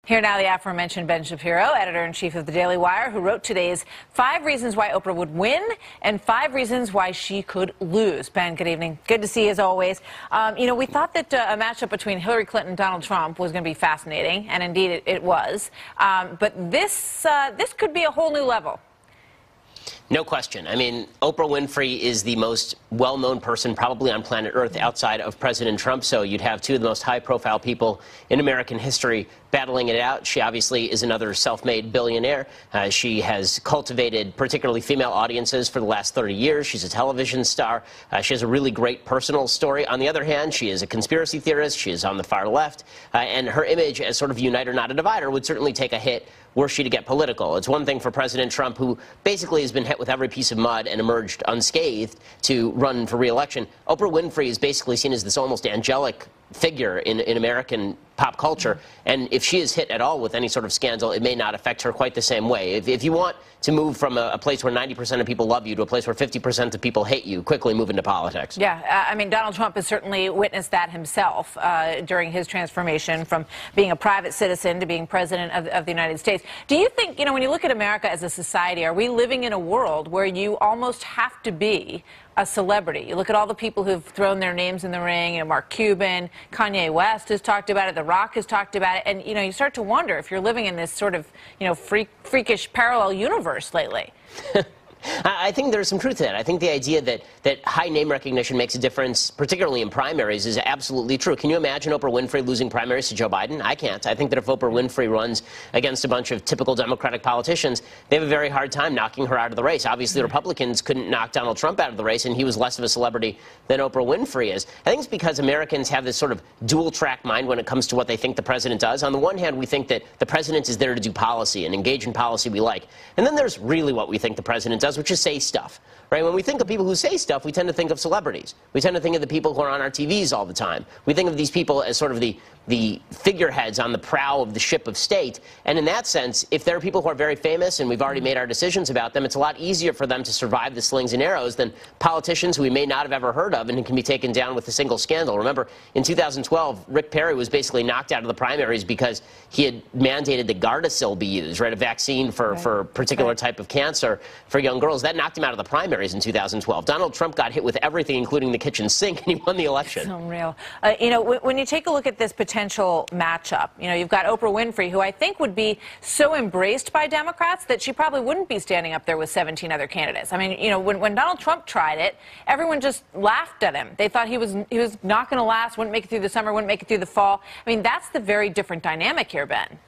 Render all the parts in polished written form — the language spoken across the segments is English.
Here now, the aforementioned Ben Shapiro, editor-in-chief of the Daily Wire, who wrote today's 5 reasons why Oprah would win and 5 reasons why she could lose. Ben, good evening. Good to see you as always. We thought that a matchup between Hillary Clinton and Donald Trump was going to be fascinating, and indeed it was. But this could be a whole new level. No question. I mean, Oprah Winfrey is the most well-known person probably on planet Earth outside of President Trump, so you'd have 2 of the most high-profile people in American history battling it out. She obviously is another self-made billionaire. She has cultivated particularly female audiences for the last 30 years. She's a television star. She has a really great personal story. On the other hand, she is a conspiracy theorist. She is on the far left. And her image as sort of uniter, not a divider, would certainly take a hit were she to get political. It's one thing for President Trump, who basically has been hit with every piece of mud and emerged unscathed, to run for re-election. Oprah Winfrey is basically seen as this almost angelic figure in American pop culture, and if she is hit at all with any sort of scandal, it may not affect her quite the same way. If you want to move from a place where 90% of people love you to a place where 50% of people hate you, quickly move into politics. Yeah, I mean, Donald Trump has certainly witnessed that himself during his transformation from being a private citizen to being president of the United States. Do you think, when you look at America as a society, are we living in a world where you almost have to be a celebrity? You look at all the people who've thrown their names in the ring, Mark Cuban, Kanye West has talked about it, The Rock has talked about it, and, you start to wonder if you're living in this sort of, freakish parallel universe lately. I think there's some truth to that. I think the idea that high name recognition makes a difference, particularly in primaries, is absolutely true. Can you imagine Oprah Winfrey losing primaries to Joe Biden? I can't. I think that if Oprah Winfrey runs against a bunch of typical Democratic politicians, they have a very hard time knocking her out of the race. Obviously, the Republicans couldn't knock Donald Trump out of the race, and he was less of a celebrity than Oprah Winfrey is. I think it's because Americans have this sort of dual-track mind when it comes to what they think the president does. On the one hand, we think that the president is there to do policy and engage in policy we like. And then there's really what we think the president does, which is say stuff, right? When we think of people who say stuff, we tend to think of celebrities. We tend to think of the people who are on our TVs all the time. We think of these people as sort of the figureheads on the prow of the ship of state. And in that sense, if there are people who are very famous and we've already made our decisions about them, it's a lot easier for them to survive the slings and arrows than politicians who we may not have ever heard of and who can be taken down with a single scandal. Remember, in 2012, Rick Perry was basically knocked out of the primaries because he had mandated that Gardasil be used, right, a vaccine for a particular type of cancer for young girls. That knocked him out of the primaries in 2012. Donald Trump got hit with everything, including the kitchen sink, and he won the election. It's unreal. When you take a look at this potential matchup, you've got Oprah Winfrey, who I think would be so embraced by Democrats that she probably wouldn't be standing up there with 17 other candidates. I mean, when Donald Trump tried it, everyone just laughed at him. They thought he was not going to last, wouldn't make it through the summer, wouldn't make it through the fall. I mean, that's the very different dynamic here, Ben.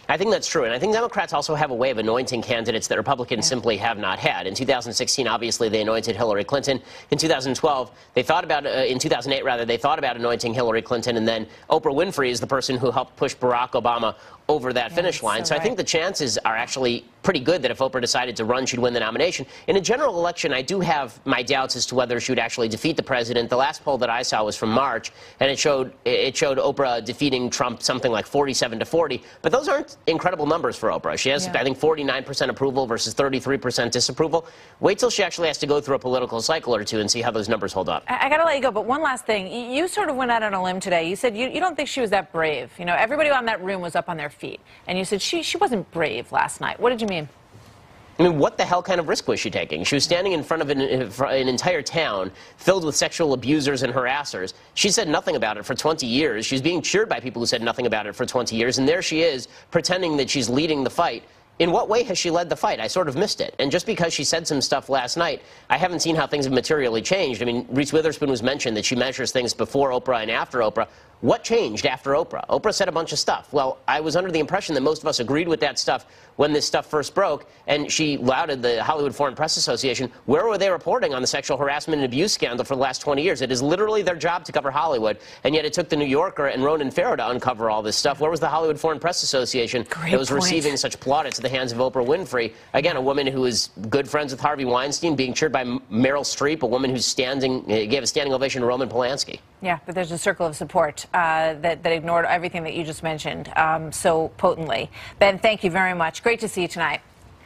I think that's true, and I think Democrats also have a way of anointing candidates that Republicans simply have not had. In 2016, obviously, they anointed Hillary Clinton. In 2012, they thought about, in 2008, rather, they thought about anointing Hillary Clinton, and then Oprah Winfrey is the person who helped push Barack Obama over that finish line. So I think the chances are actually pretty good that if Oprah decided to run, she'd win the nomination. In a general election, I do have my doubts as to whether she would actually defeat the president. The last poll that I saw was from March, and it showed Oprah defeating Trump something like 47-40. But those aren't incredible numbers for Oprah. She has, I think, 49% approval versus 33% disapproval. Wait till she actually has to go through a political cycle or two and see how those numbers hold up. I got to let you go, but one last thing. You sort of went out on a limb today. You said you don't think she was that brave. Everybody on that room was up on their feet. And you said she wasn't brave last night. What did you mean? I mean, what the hell kind of risk was she taking? She was standing in front of an entire town filled with sexual abusers and harassers. She said nothing about it for 20 years. She was being cheered by people who said nothing about it for 20 years. And there she is, pretending that she's leading the fight. In what way has she led the fight? I sort of missed it. And just because she said some stuff last night, I haven't seen how things have materially changed. I mean, Reese Witherspoon was mentioned that she measures things before Oprah and after Oprah. What changed after Oprah? Oprah said a bunch of stuff. Well, I was under the impression that most of us agreed with that stuff when this stuff first broke, and she lauded the Hollywood Foreign Press Association. Where were they reporting on the sexual harassment and abuse scandal for the last 20 years? It is literally their job to cover Hollywood, and yet it took The New Yorker and Ronan Farrow to uncover all this stuff. Where was the Hollywood Foreign Press Association that was receiving such plaudits at the hands of Oprah Winfrey? Again, a woman who is good friends with Harvey Weinstein, being cheered by Meryl Streep, a woman who's gave a standing ovation to Roman Polanski. Yeah, but there's a circle of support that ignored everything that you just mentioned so potently. Ben, thank you very much. Great to see you tonight.